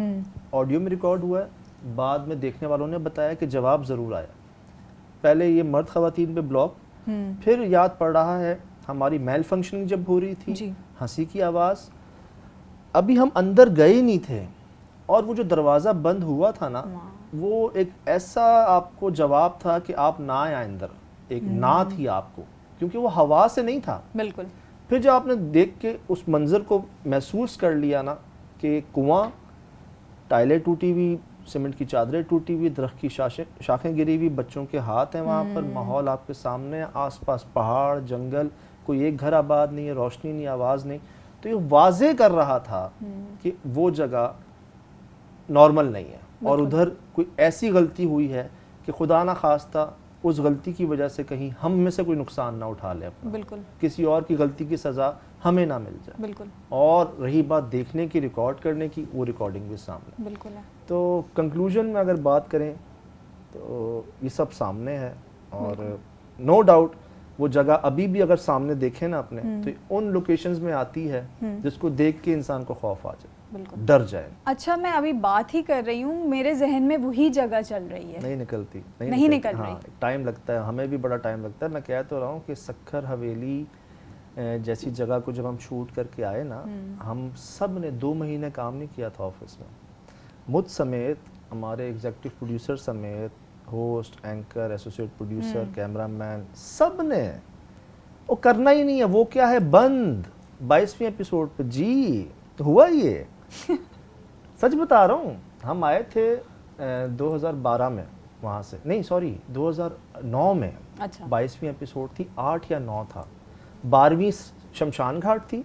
ऑडियो में रिकॉर्ड हुआ है, बाद में देखने वालों ने बताया कि जवाब ज़रूर आया। पहले ये मर्द ख़वातीन पे ब्लॉक, फिर याद पड़ रहा है हमारी मेल फंक्शनिंग जब हो रही थी, हंसी की आवाज़, अभी हम अंदर गए नहीं थे और वो जो दरवाज़ा बंद हुआ था ना, वो एक ऐसा आपको जवाब था कि आप ना आए अंदर, एक ना थी आपको, क्योंकि वो हवा से नहीं था। बिल्कुल। फिर जब आपने देख के उस मंजर को महसूस कर लिया ना कि कुआं, टाइलें टूटी हुई, सीमेंट की चादरें टूटी हुई, दरख्त की शाखें गिरी हुई, बच्चों के हाथ हैं वहाँ पर, माहौल आपके सामने, आसपास पहाड़, जंगल, कोई एक घर आबाद नहीं है, रोशनी नहीं, आवाज़ नहीं, तो ये वाज़े कर रहा था कि वो जगह नॉर्मल नहीं है और उधर कोई ऐसी गलती हुई है कि खुदा ना खास्ता उस गलती की वजह से कहीं हम में से कोई नुकसान ना उठा ले अपना, बिल्कुल, किसी और की गलती की सज़ा हमें ना मिल जाए। बिल्कुल। और रही बात देखने की, रिकॉर्ड करने की, वो रिकॉर्डिंग भी सामने। बिल्कुल है। तो कंक्लूजन में अगर बात करें तो ये सब सामने है और नो डाउट वो जगह अभी भी अगर सामने देखें ना अपने, तो उन लोकेशंस में आती है जिसको देख के इंसान को खौफ आ जाए, बिल्कुल डर जाए। अच्छा, मैं अभी बात ही कर रही हूँ, मेरे जहन में वही जगह चल रही है, नहीं निकलती, नहीं निकल रही। हाँ, टाइम लगता है, हमें भी बड़ा टाइम लगता है। मैं कह तो रहा हूँ कि सक्खर हवेली जैसी जगह को जब हम शूट करके आए ना, हम सब ने 2 महीने काम नहीं किया था ऑफिस में, मुझ समेत, हमारे एग्जीक्यूटिव प्रोड्यूसर समेत, host, anchor, associate producer, cameraman, सब ने। वो करना ही नहीं है, वो क्या है, बंद 22वें एपिसोड पे जी हुआ ये सच बता रहा हूँ। हम आए थे 2012 में वहाँ से, नहीं सॉरी 2009 में। अच्छा। 22वीं एपिसोड थी, 8 या 9 था। 12वीं शमशान घाट थी,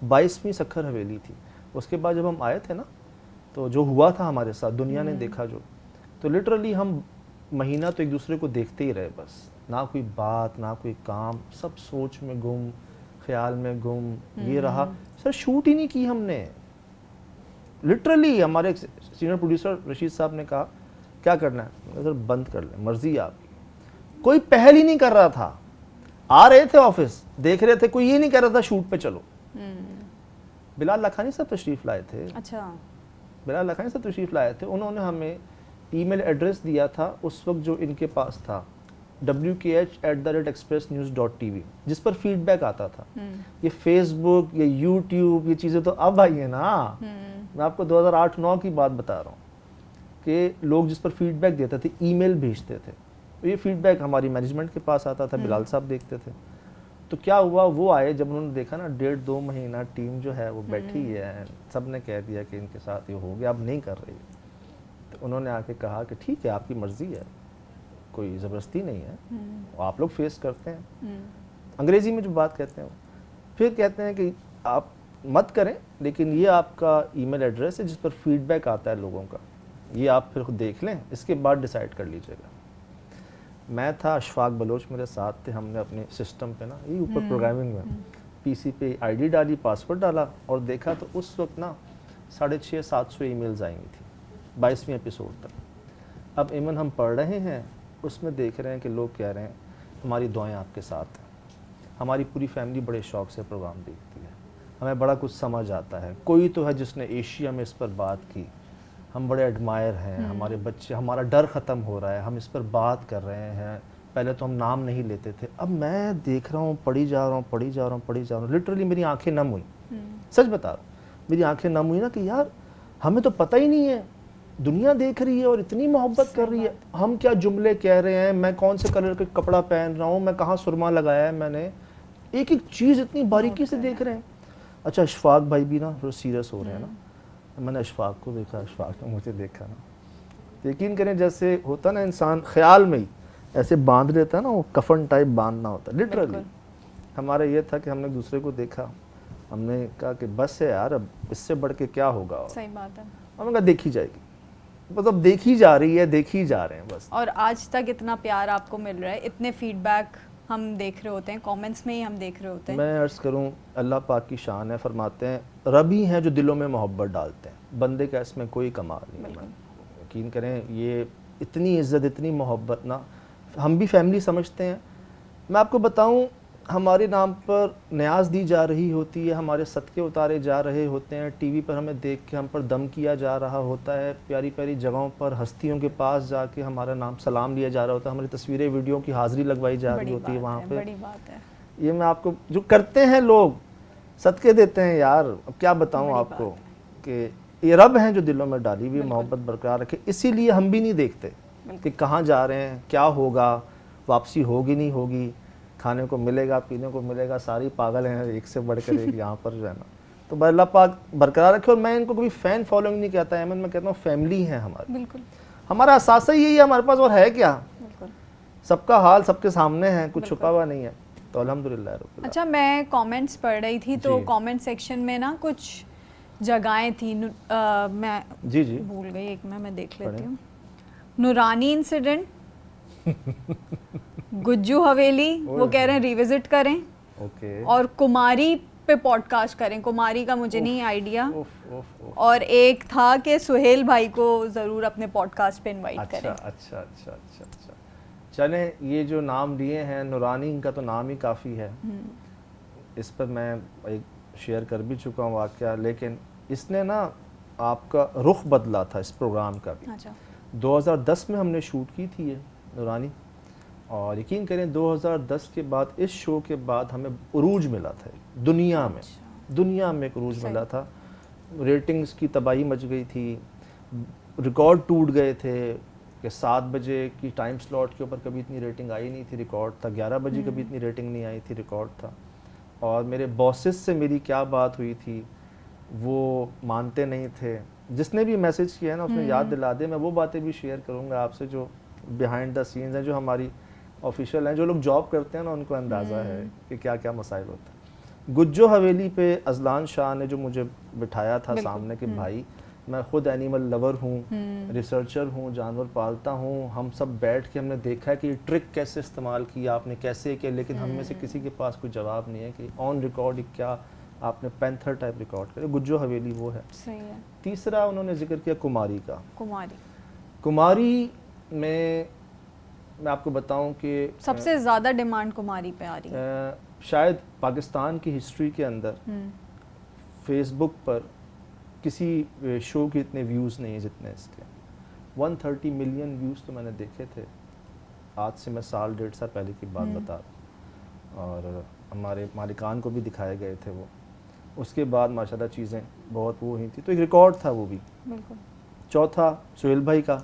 22वीं सक्खर हवेली थी। उसके बाद जब हम आए थे ना, तो जो हुआ था हमारे साथ, दुनिया ने देखा जो, तो लिटरली हम महीना तो एक दूसरे को देखते ही रहे, बस ना कोई बात ना कोई काम, सब सोच में गुम, ख्याल में गुम, ये रहा। सर शूट ही नहीं की हमने, लिटरली। हमारे सीनियर प्रोड्यूसर रशीद साहब ने कहा क्या करना है, सर बंद कर ले, मर्जी आपकी। कोई पहल ही नहीं कर रहा था, आ रहे थे ऑफिस, देख रहे थे, कोई ये नहीं कह रहा था शूट पे चलो। बिलाल लखानी साहब तशरीफ लाए थे। अच्छा। बिलाल लखानी साहब तशरीफ लाए थे, उन्होंने हमें ईमेल एड्रेस दिया था उस वक्त जो इनके पास था, wkh@expressnews.tv, जिस पर फीडबैक आता था। ये फेसबुक, ये यूट्यूब, ये चीज़ें तो अब आई है ना, मैं आपको 2008-9 की बात बता रहा हूँ कि लोग जिस पर फीडबैक देते थे, ईमेल भेजते थे, तो ये फीडबैक हमारी मैनेजमेंट के पास आता था, बिलाल साहब देखते थे। तो क्या हुआ, वो आए जब उन्होंने देखा ना 1.5-2 महीना टीम जो है वो बैठी है, सब ने कह दिया कि इनके साथ ये हो गया, अब नहीं कर रही, तो उन्होंने आके कहा कि ठीक है आपकी मर्ज़ी है, कोई ज़बरदस्ती नहीं है, आप लोग फेस करते हैं। अंग्रेज़ी में जो बात कहते हैं वो फिर कहते हैं कि आप मत करें, लेकिन ये आपका ईमेल एड्रेस है जिस पर फीडबैक आता है लोगों का, ये आप फिर देख लें, इसके बाद डिसाइड कर लीजिएगा। मैं था, अशफाक बलोच मेरे साथ थे, हमने अपने सिस्टम पे ना ये ऊपर प्रोग्रामिंग में पीसी पे आईडी डाली, पासवर्ड डाला और देखा तो उस वक्त ना 650-700 ईमेल्स आई थी 22वें एपिसोड तक। अब इमन हम पढ़ रहे हैं, उसमें देख रहे हैं कि लोग कह रहे हैं हमारी दुआएं आपके साथ हैं, हमारी पूरी फैमिली बड़े शौक़ से प्रोग्राम देखती है, हमें बड़ा कुछ समझ आता है, कोई तो है जिसने एशिया में इस पर बात की, हम बड़े एडमायर हैं, हमारे बच्चे, हमारा डर ख़त्म हो रहा है, हम इस पर बात कर रहे हैं, पहले तो हम नाम नहीं लेते थे। अब मैं देख रहा हूँ, पढ़ी जा रहा हूँ, लिटरली मेरी आंखें नम हुई, सच बता रहा हूँ, मेरी आंखें नम हुई ना कि यार हमें तो पता ही नहीं है, दुनिया देख रही है और इतनी मोहब्बत कर रही है, हम क्या जुमले कह रहे हैं, मैं कौन से कलर का कपड़ा पहन रहा हूँ, मैं कहाँ सुरमा लगाया है मैंने, एक एक चीज़ इतनी बारीकी से देख रहे हैं। अच्छा, अशफाक भाई भी ना थोड़ा सीरियस हो रहे हैं ना, मैंने अशफाक को देखा, अशफाक ने मुझे देखा ना, यकीन करें जैसे होता ना इंसान ख्याल में ही ऐसे बांध लेता है ना, वो कफन टाइप बांधना होता है लिटरली। हमारा ये था कि हमने दूसरे को देखा, हमने कहा कि बस है यार, अब इससे बढ़ के क्या होगा। और सही बात है, हमने कहा देखी जाएगी, मतलब देखी जा रही है, देखी जा रहे हैं बस। और आज तक इतना प्यार आपको मिल रहा है, इतने फीडबैक हम देख रहे होते हैं, कमेंट्स में ही हम देख रहे होते हैं। मैं अर्ज़ करूं, अल्लाह पाक की शान है, फरमाते हैं रब ही हैं जो दिलों में मोहब्बत डालते हैं, बंदे का इसमें कोई कमाल नहीं है। यकीन करें, ये इतनी इज़्ज़त, इतनी मोहब्बत ना हम भी फैमिली समझते हैं। मैं आपको बताऊं, हमारे नाम पर न्याज दी जा रही होती है, हमारे सदक़े उतारे जा रहे होते हैं, टीवी पर हमें देख के हम पर दम किया जा रहा होता है, प्यारी प्यारी जगहों पर हस्तियों के पास जाके हमारा नाम सलाम लिया जा रहा होता है, हमारी तस्वीरें वीडियो की हाज़िरी लगवाई जा रही होती है वहाँ पे। बड़ी बात है ये मैं आपको जो करते हैं लोग, सदक़े देते हैं यार, अब क्या बताऊँ आपको कि ये रब हैं जो दिलों में डाली हुई मोहब्बत बरकरार रखे। इसीलिए हम भी नहीं देखते कि कहाँ जा रहे हैं, क्या होगा, वापसी होगी नहीं होगी, खाने को मिलेगा, पीने को मिलेगा, सारी पागल हैं एक से बढ़कर एक यहाँ पर जो है ना। तो अल्लाह पाक बरकरार रखे। और मैं इनको कभी फ़ैन फॉलोइंग नहीं कहता है, मैं कहता हूँ फैमिली है हमारी, बिल्कुल हमारा असास ही यही है हमारे पास, और है क्या, सबका हाल सबके सामने है, कुछ छुपा हुआ नहीं है, तो अल्हम्दुलिल्लाह। अच्छा, मैं कमेंट्स पढ़ रही थी तो कमेंट सेक्शन में ना कुछ जगहें थी, मैं जी भूल गई, एक मैं देख लेती हूँ। नूरानी इंसिडेंट, गुज्जू हवेली, वो कह रहे हैं रिविजिट करें, और कुमारी पे पॉडकास्ट करें, कुमारी का मुझे नहीं आइडिया, और एक था कि सुहेल भाई को ज़रूर अपने पॉडकास्ट पे इनवाइट करें। अच्छा, चलें, ये जो नाम लिए हैं, नूरानी, इनका तो नाम ही काफ़ी है, इस पर मैं एक शेयर कर भी चुका हूँ वाक़या, लेकिन इसने ना आपका रुख बदला था इस प्रोग्राम का भी। अच्छा। 2010 में हमने शूट की थी ये नूरानी, और यकीन करें 2010 के बाद, इस शो के बाद हमें उरूज मिला था दुनिया में, दुनिया में एक उरूज मिला था, रेटिंग्स की तबाही मच गई थी, रिकॉर्ड टूट गए थे कि 7 बजे की टाइम स्लॉट के ऊपर कभी इतनी रेटिंग आई नहीं थी, रिकॉर्ड था, 11 बजे कभी इतनी रेटिंग नहीं आई थी, रिकॉर्ड था। और मेरे बॉसेस से मेरी क्या बात हुई थी, वो मानते नहीं थे, जिसने भी मैसेज किया है ना उसने याद दिला दे, मैं वो बातें भी शेयर करूँगा आपसे जो बिहाइंड द सीन्स हैं, जो हमारी ऑफिशियल हैं, जो लोग जॉब करते हैं ना उनको अंदाज़ा है कि क्या क्या मसाइल होता है। गुज्जो हवेली पे अजलान शाह ने जो मुझे बिठाया था सामने कि भाई मैं खुद एनिमल लवर हूँ, रिसर्चर हूँ, जानवर पालता हूँ, हम सब बैठ के हमने देखा है कि ट्रिक कैसे इस्तेमाल किया आपने, कैसे किया, लेकिन हम में से किसी के पास कोई जवाब नहीं है कि ऑन रिकॉर्ड क्या आपने पैंथर टाइप रिकॉर्ड करे। गुज्जो हवेली वो है। सही है। तीसरा उन्होंने जिक्र किया कुमारी का। कुमारी में मैं आपको बताऊं कि सबसे ज़्यादा डिमांड कुमारी पे आ रही है। शायद पाकिस्तान की हिस्ट्री के अंदर फेसबुक पर किसी शो के इतने व्यूज़ नहीं है जितने इसके। 130 मिलियन व्यूज़ तो मैंने देखे थे, आज से मैं 1.5 साल पहले की बात बता रहा हूँ, और हमारे मालिकान को भी दिखाए गए थे वो। उसके बाद माशाल्लाह चीज़ें बहुत वो हुई थी, तो एक रिकॉर्ड था वो भी। बिल्कुल। चौथा सुहेल भाई का,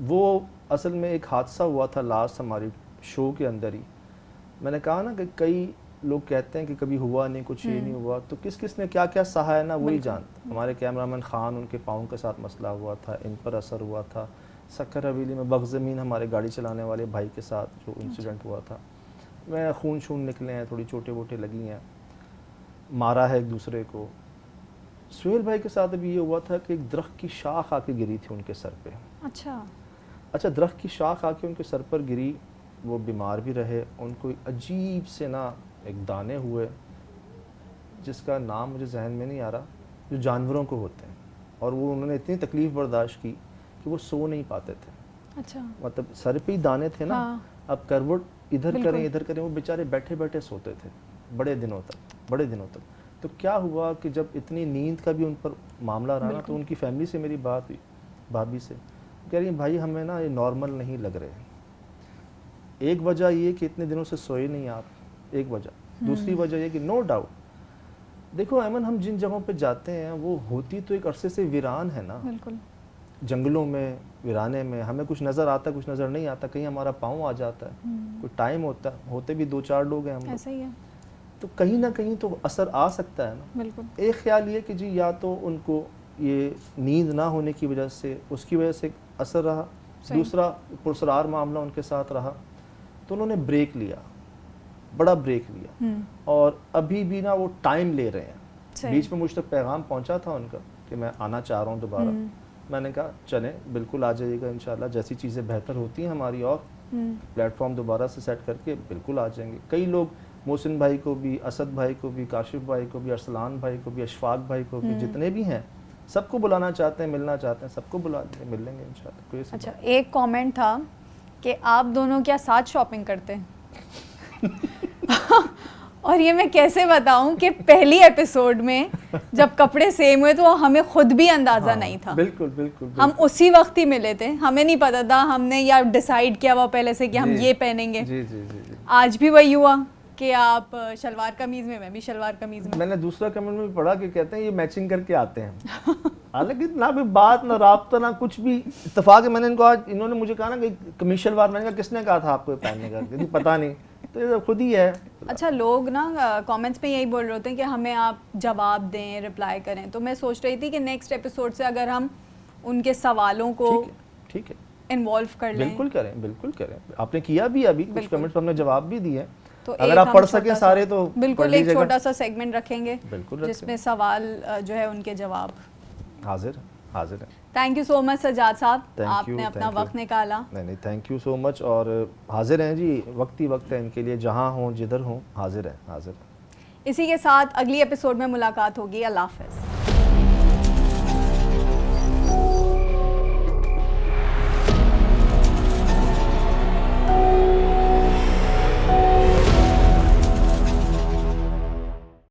वो असल में एक हादसा हुआ था लास्ट हमारी शो के अंदर ही। मैंने कहा ना कि कई लोग कहते हैं कि कभी हुआ नहीं, कुछ ये नहीं हुआ, तो किस किस ने क्या क्या सहा है ना वही जानता। हमारे कैमरामैन खान, उनके पाँव के साथ मसला हुआ था, इन पर असर हुआ था। सक्कर हवेली में बगज़मीन हमारे गाड़ी चलाने वाले भाई के साथ जो इंसिडेंट हुआ था, मैं खून शून निकले हैं, थोड़ी चोटें वोटें लगी हैं, मारा है एक दूसरे को। सुहेल भाई के साथ अभी ये हुआ था कि एक दरख्त की शाख आके गिरी थी उनके सर पे। अच्छा, दरख्त की शाख आके उनके सर पर गिरी, वो बीमार भी रहे, उनको अजीब से ना एक दाने हुए जिसका नाम मुझे जहन में नहीं आ रहा, जो जानवरों को होते हैं, और वो उन्होंने इतनी तकलीफ़ बर्दाश्त की कि वो सो नहीं पाते थे। अच्छा, मतलब सर पे ही दाने थे ना। हाँ। अब करवट इधर करें वो बेचारे बैठे बैठे सोते थे बड़े दिनों तक। तो क्या हुआ कि जब इतनी नींद का भी उन पर मामला रहा ना, तो उनकी फैमिली से मेरी बात हुई, भाभी से, कह रही भाई हमें ना ये नॉर्मल नहीं लग रहे। एक वजह ये कि इतने दिनों से सोए नहीं आप, एक वजह। दूसरी वजह ये कि नो डाउट, देखो अमन, हम जिन जगहों पे जाते हैं वो होती तो एक अरसे से वीरान है ना। बिल्कुल। जंगलों में, वीराने में, हमें कुछ नज़र आता, कुछ नज़र नहीं आता, कहीं हमारा पाँव आ जाता है, कोई टाइम होते भी 2-4 लोग हैं हम लोग, ऐसा ही है। तो कहीं ना कहीं तो असर आ सकता है ना। बिल्कुल। एक ख्याल ये कि जी या तो उनको ये नींद ना होने की वजह से, उसकी वजह से असर रहा, दूसरा पुरसरार मामला उनके साथ रहा, तो उन्होंने ब्रेक लिया, बड़ा ब्रेक लिया, और अभी भी ना वो टाइम ले रहे हैं। बीच में मुझ तक पैगाम पहुंचा था उनका कि मैं आना चाह रहा हूँ दोबारा। मैंने कहा चलें, बिल्कुल आ जाइएगा इंशाल्लाह, जैसी चीज़ें बेहतर होती हैं हमारी और प्लेटफॉर्म दोबारा से सेट करके बिल्कुल आ जाएंगे। कई लोग, मोहसिन भाई को भी, असद भाई को भी, काशिफ भाई को भी, अरसलान भाई को भी, अशफाक भाई को भी, जितने भी हैं सबको बुलाना चाहते हैं, मिलना चाहते हैं, सबको बुला लेंगे, मिल लेंगे इंशाल्लाह। अच्छा, एक कमेंट था कि आप दोनों क्या साथ शॉपिंग करते हैं? और ये मैं कैसे बताऊं कि पहली एपिसोड में जब कपड़े सेम हुए तो हमें खुद भी अंदाजा नहीं था। बिल्कुल। हम उसी वक्त ही मिले थे, हमें नहीं पता था, हमने यार डिसाइड किया हुआ पहले से कि हम ये पहनेंगे। जी। आज भी वही हुआ कि आप शलवार कमीज में, मैं भी शलवार कमीज में। मैंने दूसरा कमेंट में भी पढ़ा कि कहते हैं ये मैचिंग करके आते हैं। हालांकि ना भी बात, ना राब्ता, ना कुछ भी, इत्तेफाक है। मैंने इनको आज, इन्होंने मुझे कहा ना कि कमीज शलवार, मैंने कहा किसने कहा था आपको पहनने का? पता नहीं, तो ये खुद ही है। अच्छा, लोग ना कमेंट्स में यही बोल रहे होते हैं कि हमें आप जवाब दें, रिप्लाई करें, तो मैं सोच रही थी कि नेक्स्ट एपिसोड से अगर हम उनके सवालों को ठीक है इन्वॉल्व कर लें। बिल्कुल करें। आपने किया भी, अभी कुछ कमेंट्स हमने जवाब भी दिए, तो अगर आप पढ़ सके सारे तो बिल्कुल एक छोटा सा सेगमेंट रखेंगे जिसमें सवाल जो है उनके जवाब हाजिर है। Thank you so much Sajjad Sahab, आपने अपना वक्त निकाला। नहीं, थैंक यू सो मच। और हाजिर हैं जी, वक्त ही वक्त है इनके लिए, जहाँ हों जिधर हों हाजिर है। इसी के साथ अगली एपिसोड में मुलाकात होगी। अल्लाह हाफ़िज़।